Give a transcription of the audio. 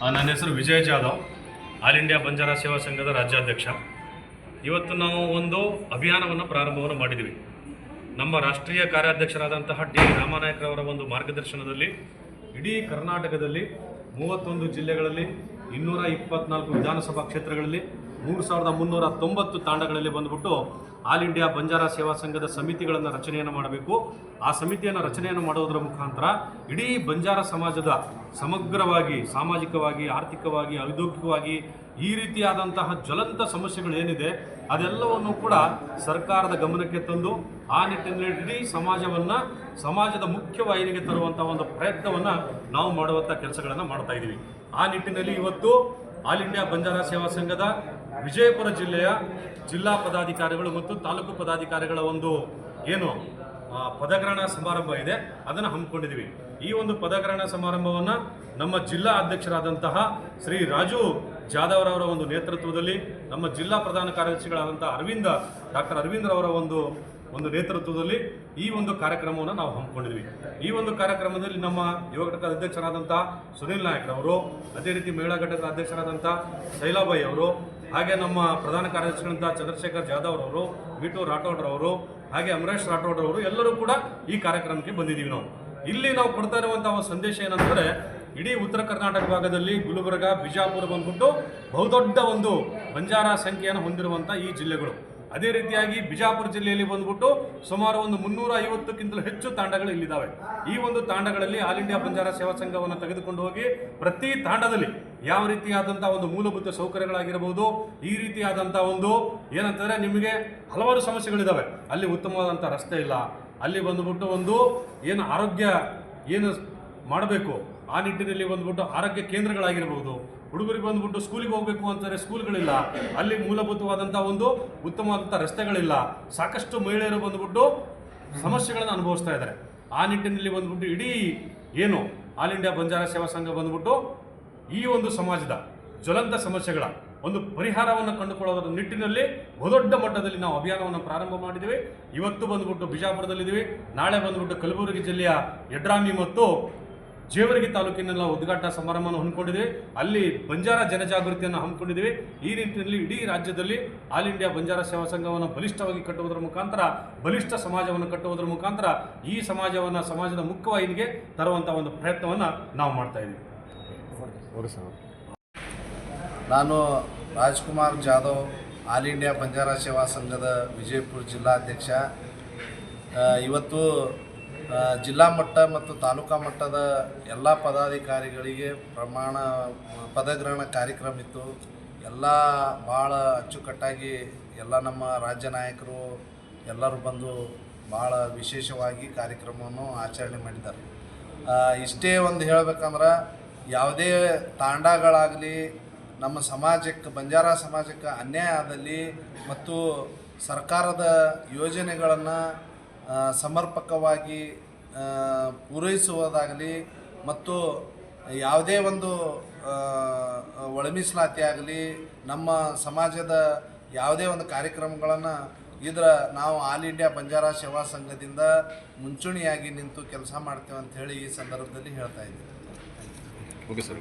ನನ್ನ ಹೆಸರು Vijay Jadhav, all India Banjara ಸೇವಾ ಸಂಘದ ರಾಜ್ಯಾಧ್ಯಕ್ಷ. ಇವತ್ತು ನಾವು ಒಂದು ಅಭಿಯಾನವನ್ನು ಪ್ರಾರಂಭವನ್ನು ಮಾಡಿದ್ದೀವಿ. ನಮ್ಮ ರಾಷ್ಟ್ರೀಯ ಕಾರ್ಯಾಧ್ಯಕ್ಷರಾದಂತಹ ಡಿ ರಾಮನಾಯಕರವರ ಒಂದು ಮಾರ್ಗದರ್ಶನದಲ್ಲಿ ಇಡೀ ಕರ್ನಾಟಕದಲ್ಲಿ 31 ಜಿಲ್ಲೆಗಳಲ್ಲಿ 224 ವಿಧಾನಸಭಾ ಕ್ಷೇತ್ರಗಳಲ್ಲಿ 3390 ತಾಂಡಗಳಲ್ಲಿ ಬಂದುಬಿಟ್ಟು ಆಲ್ ಇಂಡಿಯಾ ಬಂಜಾರ ಸೇವಾ ಸಂಘದ ಸಮಿತಿಗಳನ್ನು ರಚನೆಯನ್ನು ಮಾಡಬೇಕು. ಆ ಸಮಿತಿಯನ್ನು ರಚನೆಯನ್ನು ಮಾಡೋದರ ಮುಖಾಂತರ ಇಡೀ ಬಂಜಾರ ಸಮಾಜದ ಸಮಗ್ರವಾಗಿ ಸಾಮಾಜಿಕವಾಗಿ, ಆರ್ಥಿಕವಾಗಿ, ಔದ್ಯೋಗಿಕವಾಗಿ ಈ ರೀತಿಯಾದಂತಹ ಜ್ವಲಂತ ಸಮಸ್ಯೆಗಳು ಏನಿದೆ ಅದೆಲ್ಲವನ್ನು ಕೂಡ ಸರ್ಕಾರದ ಗಮನಕ್ಕೆ ತಂದು ಆ ನಿಟ್ಟಿನಲ್ಲಿ ಇಡೀ ಸಮಾಜದ ಮುಖ್ಯವಾಹಿನಿಗೆ ತರುವಂಥ ಒಂದು ಪ್ರಯತ್ನವನ್ನು ನಾವು ಮಾಡುವಂಥ ಕೆಲಸಗಳನ್ನು ಮಾಡ್ತಾ ಇದ್ದೀವಿ. ಆ ನಿಟ್ಟಿನಲ್ಲಿ ಇವತ್ತು ಆಲ್ ಇಂಡಿಯಾ ಬಂಜಾರ ಸೇವಾ ಸಂಘದ ವಿಜಯಪುರ ಜಿಲ್ಲೆಯ ಜಿಲ್ಲಾ ಪದಾಧಿಕಾರಿಗಳು ಮತ್ತು ತಾಲೂಕು ಪದಾಧಿಕಾರಿಗಳ ಒಂದು ಪದಗ್ರಹಣ ಸಮಾರಂಭ ಇದೆ, ಅದನ್ನು ಹಮ್ಮಿಕೊಂಡಿದ್ದೀವಿ. ಈ ಒಂದು ಪದಗ್ರಹಣ ಸಮಾರಂಭವನ್ನು ನಮ್ಮ ಜಿಲ್ಲಾ ಅಧ್ಯಕ್ಷರಾದಂತಹ ಶ್ರೀ ರಾಜು ಜಾಧವ್ರವರ ಒಂದು ನೇತೃತ್ವದಲ್ಲಿ, ನಮ್ಮ ಜಿಲ್ಲಾ ಪ್ರಧಾನ ಕಾರ್ಯದರ್ಶಿಗಳಾದಂಥ ಡಾಕ್ಟರ್ ಅರವಿಂದ್ರವರ ಒಂದು ನೇತೃತ್ವದಲ್ಲಿ ಈ ಒಂದು ಕಾರ್ಯಕ್ರಮವನ್ನು ನಾವು ಹಮ್ಮಿಕೊಂಡಿದ್ವಿ. ಈ ಒಂದು ಕಾರ್ಯಕ್ರಮದಲ್ಲಿ ನಮ್ಮ ಯುವ ಘಟಕದ ಅಧ್ಯಕ್ಷರಾದಂಥ ಸುನಿಲ್ ನಾಯಕ್ರವರು, ಅದೇ ರೀತಿ ಮಹಿಳಾ ಘಟಕದ ಅಧ್ಯಕ್ಷರಾದಂಥ ಶೈಲಾಬಾಯಿ ಅವರು, ಹಾಗೆ ನಮ್ಮ ಪ್ರಧಾನ ಕಾರ್ಯದರ್ಶಿಗಳಂಥ ಚಂದ್ರಶೇಖರ್ ಜಾಧವ್ ಅವರು, ಮೀಟು ರಾಠೋಡ್ರವರು, ಹಾಗೆ ಅಮರೇಶ್ ರಾಠೋಡ್ರವರು ಎಲ್ಲರೂ ಕೂಡ ಈ ಕಾರ್ಯಕ್ರಮಕ್ಕೆ ಬಂದಿದ್ದೀವಿ. ಇಲ್ಲಿ ನಾವು ಕೊಡ್ತಾ ಇರುವಂಥ ಒಂದು ಸಂದೇಶ ಏನಂದರೆ, ಇಡೀ ಉತ್ತರ ಕರ್ನಾಟಕ ಭಾಗದಲ್ಲಿ ಗುಲ್ಬರ್ಗ, ಬಿಜಾಪುರ ಬಂದ್ಬಿಟ್ಟು ಬಹುದೊಡ್ಡ ಒಂದು ಬಂಜಾರ ಸಂಖ್ಯೆಯನ್ನು ಹೊಂದಿರುವಂಥ ಈ ಜಿಲ್ಲೆಗಳು. ಅದೇ ರೀತಿಯಾಗಿ ಬಿಜಾಪುರ ಜಿಲ್ಲೆಯಲ್ಲಿ ಬಂದ್ಬಿಟ್ಟು ಸುಮಾರು ಒಂದು 350ಕ್ಕಿಂತಲೂ ಹೆಚ್ಚು ತಾಂಡಗಳು ಇಲ್ಲಿದ್ದಾವೆ. ಈ ಒಂದು ತಾಂಡಗಳಲ್ಲಿ ಆಲ್ ಇಂಡಿಯಾ ಬಂಜಾರ ಸೇವಾ ಸಂಘವನ್ನು ತೆಗೆದುಕೊಂಡು ಹೋಗಿ ಪ್ರತಿ ತಾಂಡದಲ್ಲಿ ಯಾವ ರೀತಿಯಾದಂಥ ಒಂದು ಮೂಲಭೂತ ಸೌಕರ್ಯಗಳಾಗಿರಬಹುದು, ಈ ರೀತಿಯಾದಂಥ ಒಂದು ಏನಂತಂದರೆ ನಿಮಗೆ ಹಲವಾರು ಸಮಸ್ಯೆಗಳಿದ್ದಾವೆ. ಅಲ್ಲಿ ಉತ್ತಮವಾದಂಥ ರಸ್ತೆ ಇಲ್ಲ, ಅಲ್ಲಿ ಬಂದುಬಿಟ್ಟು ಆರೋಗ್ಯ ಮಾಡಬೇಕು ಆ ನಿಟ್ಟಿನಲ್ಲಿ ಬಂದುಬಿಟ್ಟು ಆರೋಗ್ಯ ಕೇಂದ್ರಗಳಾಗಿರ್ಬೋದು, ಹುಡುಗರಿಗೆ ಬಂದುಬಿಟ್ಟು ಸ್ಕೂಲಿಗೆ ಹೋಗಬೇಕು ಅಂತಂದರೆ ಸ್ಕೂಲ್ಗಳಿಲ್ಲ, ಅಲ್ಲಿ ಮೂಲಭೂತವಾದಂಥ ಉತ್ತಮವಾದಂಥ ರಸ್ತೆಗಳಿಲ್ಲ, ಸಾಕಷ್ಟು ಮಹಿಳೆಯರು ಬಂದುಬಿಟ್ಟು ಸಮಸ್ಯೆಗಳನ್ನು ಅನುಭವಿಸ್ತಾ ಇದ್ದಾರೆ. ಆ ನಿಟ್ಟಿನಲ್ಲಿ ಬಂದುಬಿಟ್ಟು ಇಡೀ ಆಲ್ ಇಂಡಿಯಾ ಬಂಜಾರ ಸೇವಾ ಸಂಘ ಬಂದುಬಿಟ್ಟು ಈ ಒಂದು ಸಮಾಜದ ಜ್ವಲಂತ ಸಮಸ್ಯೆಗಳ ಒಂದು ಪರಿಹಾರವನ್ನು ಕಂಡುಕೊಳ್ಳೋದ್ರ ನಿಟ್ಟಿನಲ್ಲಿ ಬಹುದೊಡ್ಡ ಮಟ್ಟದಲ್ಲಿ ನಾವು ಅಭಿಯಾನವನ್ನು ಪ್ರಾರಂಭ ಮಾಡಿದ್ದೀವಿ. ಇವತ್ತು ಬಂದುಬಿಟ್ಟು ಬಿಜಾಪುರದಲ್ಲಿದ್ದೀವಿ, ನಾಳೆ ಬಂದುಬಿಟ್ಟು ಕಲಬುರಗಿ ಜಿಲ್ಲೆಯ ಯಡ್ರಾಮಿ ಮತ್ತು ಜೇವರ್ಗಿ ತಾಲೂಕಿನೆಲ್ಲ ಉದ್ಘಾಟನಾ ಸಮಾರಂಭವನ್ನು ಹಮ್ಮಿಕೊಂಡಿದ್ದೀವಿ. ಅಲ್ಲಿ ಬಂಜಾರ ಜನಜಾಗೃತಿಯನ್ನು ಹಮ್ಮಿಕೊಂಡಿದ್ದೀವಿ. ಈ ನಿಟ್ಟಿನಲ್ಲಿ ಇಡೀ ರಾಜ್ಯದಲ್ಲಿ ಆಲ್ ಇಂಡಿಯಾ ಬಂಜಾರ ಸೇವಾ ಸಂಘವನ್ನು ಬಲಿಷ್ಠವಾಗಿ ಕಟ್ಟುವುದರ ಮುಖಾಂತರ, ಬಲಿಷ್ಠ ಸಮಾಜವನ್ನು ಕಟ್ಟುವುದರ ಮುಖಾಂತರ ಈ ಸಮಾಜದ ಮುಖ್ಯವಾಹಿನಿಗೆ ತರುವಂಥ ಒಂದು ಪ್ರಯತ್ನವನ್ನು ನಾವು ಮಾಡ್ತಾ ಇದ್ದೀವಿ. ನಾನು ರಾಜ್ಕುಮಾರ್ ಜಾಧವ್, ಆಲ್ ಇಂಡಿಯಾ ಬಂಜಾರ ಸೇವಾ ಸಂಘದ ವಿಜಯಪುರ ಜಿಲ್ಲಾಧ್ಯಕ್ಷ. ಇವತ್ತು ಜಿಲ್ಲಾ ಮಟ್ಟ ಮತ್ತು ತಾಲೂಕಾ ಮಟ್ಟದ ಎಲ್ಲ ಪದಾಧಿಕಾರಿಗಳಿಗೆ ಪದಗ್ರಹಣ ಕಾರ್ಯಕ್ರಮ ಇತ್ತು. ಎಲ್ಲ ಭಾಳ ಅಚ್ಚುಕಟ್ಟಾಗಿ ಎಲ್ಲ ನಮ್ಮ ರಾಜ್ಯ ನಾಯಕರು ಎಲ್ಲರೂ ಬಂದು ಭಾಳ ವಿಶೇಷವಾಗಿ ಕಾರ್ಯಕ್ರಮವನ್ನು ಆಚರಣೆ ಮಾಡಿದ್ದಾರೆ. ಇಷ್ಟೇ ಒಂದು ಹೇಳಬೇಕಂದ್ರೆ, ಯಾವುದೇ ತಾಂಡಗಳಾಗಲಿ ನಮ್ಮ ಬಂಜಾರ ಸಮಾಜಕ್ಕೆ ಅನ್ಯಾಯ ಆದಲ್ಲಿ ಮತ್ತು ಸರ್ಕಾರದ ಯೋಜನೆಗಳನ್ನು ಸಮರ್ಪಕವಾಗಿ ಪೂರೈಸುವುದಾಗಲಿ ಮತ್ತು ಯಾವುದೇ ಒಂದು ಒಳಮೀಸಲಾತಿ ಆಗಲಿ ನಮ್ಮ ಸಮಾಜದ ಯಾವುದೇ ಒಂದು ಕಾರ್ಯಕ್ರಮಗಳನ್ನು ನಾವು ಆಲ್ ಇಂಡಿಯಾ ಬಂಜಾರ ಸೇವಾ ಸಂಘದಿಂದ ಮುಂಚೂಣಿಯಾಗಿ ನಿಂತು ಕೆಲಸ ಮಾಡ್ತೇವೆ ಅಂತ ಹೇಳಿ ಈ ಸಂದರ್ಭದಲ್ಲಿ ಹೇಳ್ತಾ ಇದ್ದೀವಿ. Okay sir.